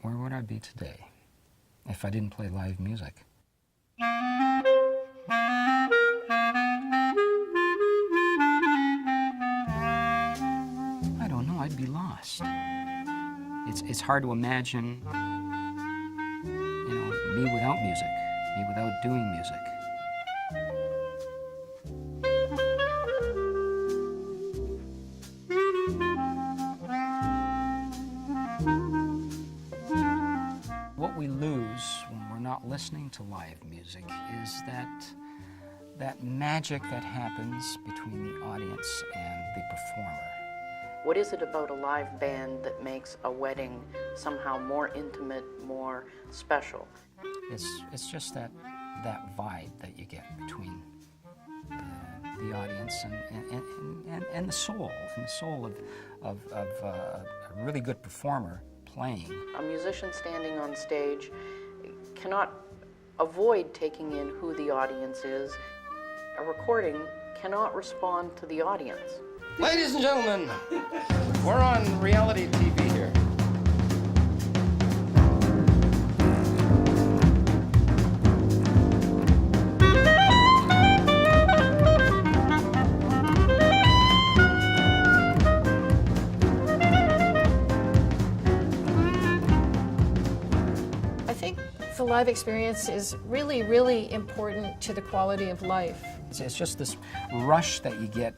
where would I be today if I didn't play live music? I don't know, I'd be lost. It's hard to imagine, you know, me without music, me without doing music. What we lose when we're not listening to live music is that magic that happens between the audience and the performer. What is it about a live band that makes a wedding somehow more intimate, more special? It's just that vibe that you get between the audience and the soul, of a really good performer playing. A musician standing on stage cannot avoid taking in who the audience is. A recording cannot respond to the audience. Ladies and gentlemen, we're on reality TV here. I think the live experience is really, really important to the quality of life. It's just this rush that you get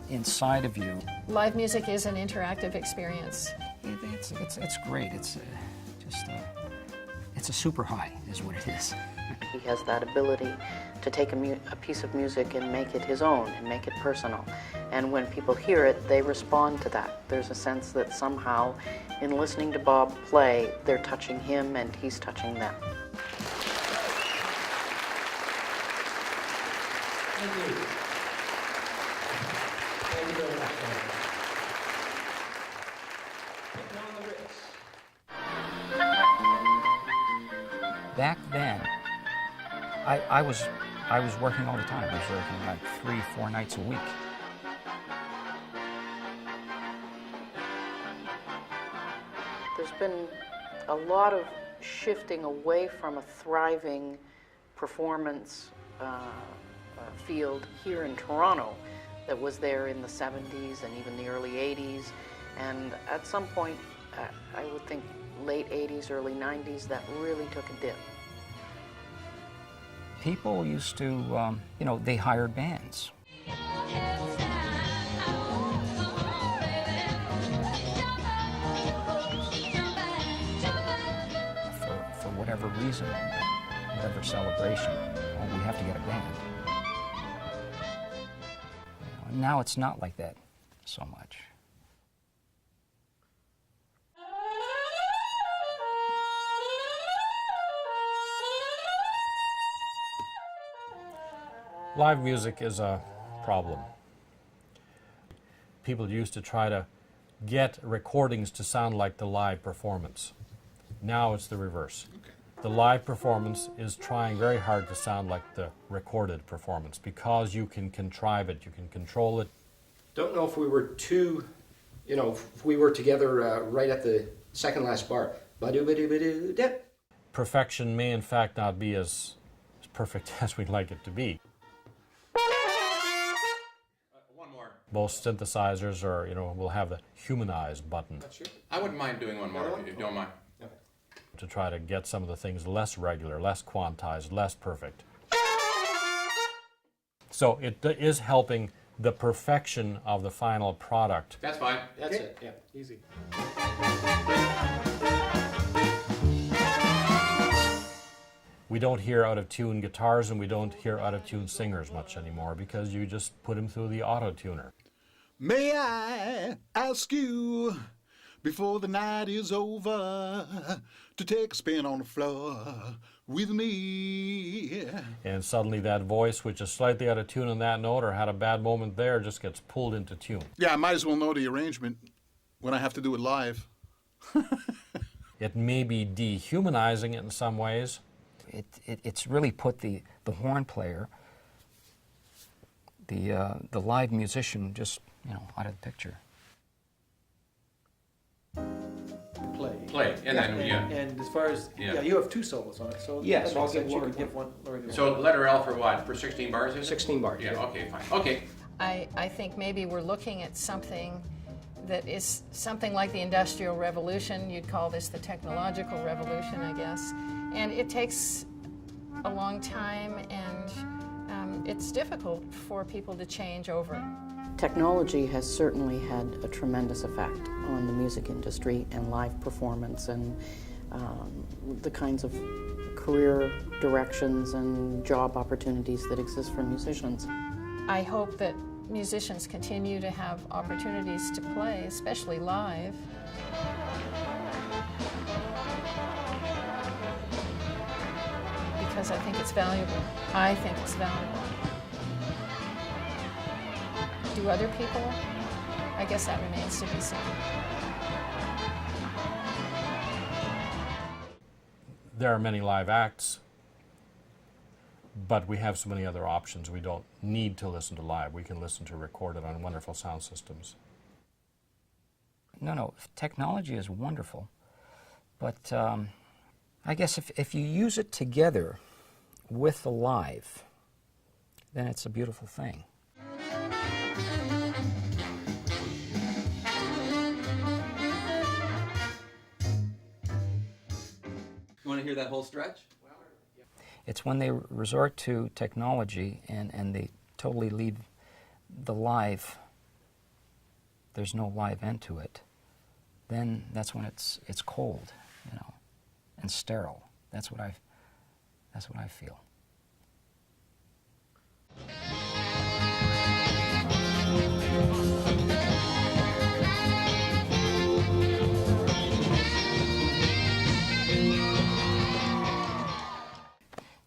inside of you. Live music is an interactive experience. It's great. It's a super high, is what it is. He has that ability to take a piece of music and make it his own and make it personal. And when people hear it, they respond to that. There's a sense that somehow, in listening to Bob play, they're touching him and he's touching them. Thank you. Thank you very much. Back then, I was working all the time. I was working like 3-4 nights a week. There's been a lot of shifting away from a thriving performance field here in Toronto that was there in the 70s and even the early 80s. And at some point, I would think late 80s, early 90s, that really took a dip. People used to, you know, they hired bands. For whatever reason, whatever celebration, oh, we have to get a band. You know, now it's not like that so much. Live music is a problem. People used to try to get recordings to sound like the live performance. Now it's the reverse. Okay. The live performance is trying very hard to sound like the recorded performance because you can contrive it, you can control it. Don't know if we were if we were together right at the second last bar. Ba-do-ba-do-ba-do-da. Perfection may in fact not be as perfect as we'd like it to be. One more. Most synthesizers will have the humanize button. I wouldn't mind doing one more if you don't mind. Okay. To try to get some of the things less regular, less quantized, less perfect. So it is helping the perfection of the final product. That's fine. That's it. Yeah, easy. We don't hear out-of-tune guitars and we don't hear out-of-tune singers much anymore because you just put them through the auto-tuner. May I ask you, before the night is over, to take a spin on the floor with me? And suddenly that voice, which is slightly out of tune on that note or had a bad moment there, just gets pulled into tune. Yeah, I might as well know the arrangement when I have to do it live. It may be dehumanizing in some ways. It's really put the horn player, the live musician, just out of the picture. play. Play, and then, yeah. And as far as, Yeah. yeah, you have 2 solos on it, so Yeah, that so I'll makes give sense. You Lori could give one, Lori give So one. letter L for what? For 16 bars, is it? 16 bars. Yeah, okay, fine. Okay. I think maybe we're looking at something that is something like the Industrial Revolution. You'd call this the technological revolution, I guess. And it takes a long time, and it's difficult for people to change over. Technology has certainly had a tremendous effect on the music industry and live performance and the kinds of career directions and job opportunities that exist for musicians. I hope that musicians continue to have opportunities to play, especially live. Because I think it's valuable. I think it's valuable. Do other people? I guess that remains to be seen. There are many live acts, but we have so many other options. We don't need to listen to live. We can listen to recorded on wonderful sound systems. No, technology is wonderful, but I guess if you use it together with the live, then it's a beautiful thing. You want to hear that whole stretch? It's when they resort to technology and they totally leave the live, there's no live end to it, then that's when it's cold, you know, and sterile. That's what I feel.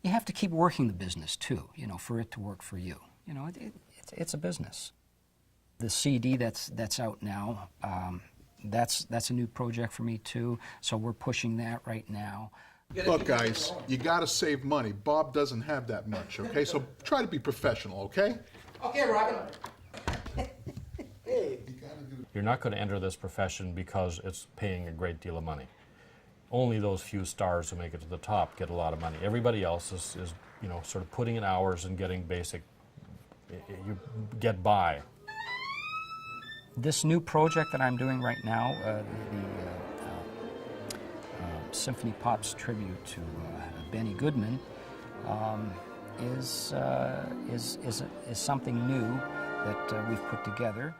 You have to keep working the business too, you know, for it to work for you. You know, it's a business. The CD that's out now, that's a new project for me too. So we're pushing that right now. Look, guys, you gotta save money. Bob doesn't have that much, okay? So try to be professional, okay? Okay, Robin. You're not going to enter this profession because it's paying a great deal of money. Only those few stars who make it to the top get a lot of money. Everybody else is you know, sort of putting in hours and getting basic, you get by. This new project that I'm doing right now, the Symphony Pop's tribute to Benny Goodman, is something new that we've put together.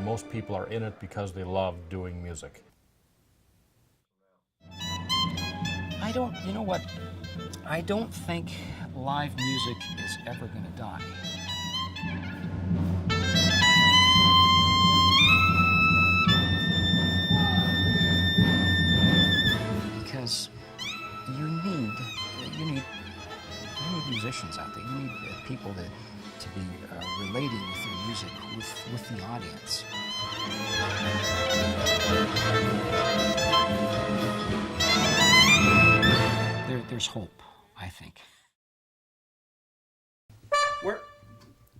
Most people are in it because they love doing music. You know what? I don't think live music is ever going to die. Because you need musicians out there. You need people to be relating with your music with the audience. There's hope, I think.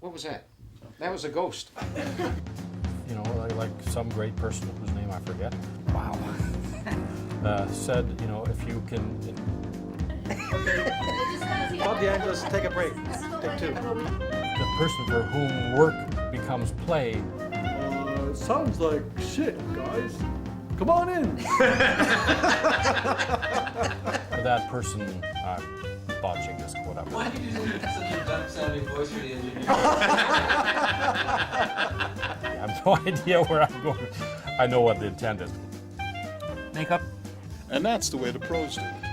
What was that? That was a ghost. You know, like some great person whose name I forget. Wow. Said, you know, if you can. Bob DeAngelis, take a break. Take 2. The person for whom work becomes play. Sounds like shit, guys. Come on in. For that person, I'm botching this quote up. Why did you do such a duck-sounding voice for the engineer? I have no idea where I'm going. I know what they intended. Makeup? And that's the way the pros do it.